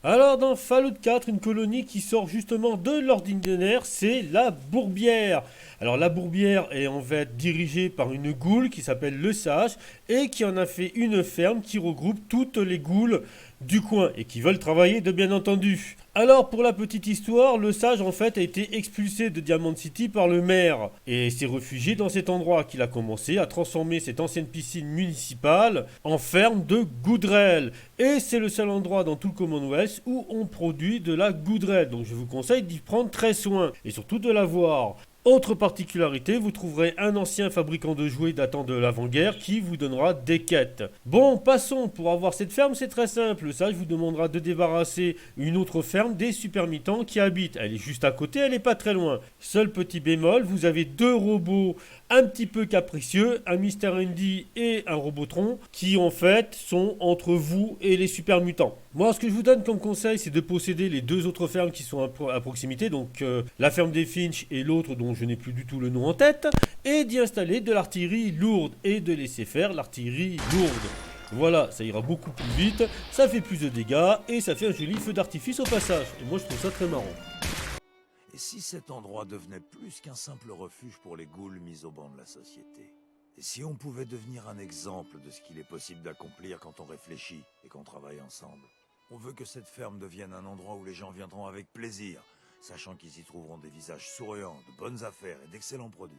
Alors dans Fallout 4, une colonie qui sort justement de l'ordinaire, c'est la Bourbière. Alors la Bourbière est en fait dirigée par une goule qui s'appelle le Sage et qui en a fait une ferme qui regroupe toutes les goules du coin et qui veulent travailler de bien entendu. Alors pour la petite histoire, le Sage en fait a été expulsé de Diamond City par le maire et s'est réfugié dans cet endroit qu'il a commencé à transformer cette ancienne piscine municipale en ferme de goudrelle. Et c'est le seul endroit dans tout le Commonwealth où on produit de la goudrelle. Donc je vous conseille d'y prendre très soin et surtout de la voir. Autre particularité, vous trouverez un ancien fabricant de jouets datant de l'avant-guerre qui vous donnera des quêtes. Bon, passons, pour avoir cette ferme, c'est très simple. Ça, je vous demandera de débarrasser une autre ferme des super mutants qui habitent. Elle est juste à côté, elle n'est pas très loin. Seul petit bémol, vous avez deux robots un petit peu capricieux, un Mister Andy et un Robotron, qui en fait sont entre vous et les super mutants. Moi, ce que je vous donne comme conseil, c'est de posséder les deux autres fermes qui sont à proximité, donc la ferme des Finch et l'autre dont je n'ai plus du tout le nom en tête, et d'y installer de l'artillerie lourde et de laisser faire l'artillerie lourde. Voilà, ça ira beaucoup plus vite, ça fait plus de dégâts et ça fait un joli feu d'artifice au passage. Et moi, je trouve ça très marrant. Et si cet endroit devenait plus qu'un simple refuge pour les ghouls mis au banc de la société? Et si on pouvait devenir un exemple de ce qu'il est possible d'accomplir quand on réfléchit et qu'on travaille ensemble? On veut que cette ferme devienne un endroit où les gens viendront avec plaisir, sachant qu'ils y trouveront des visages souriants, de bonnes affaires et d'excellents produits.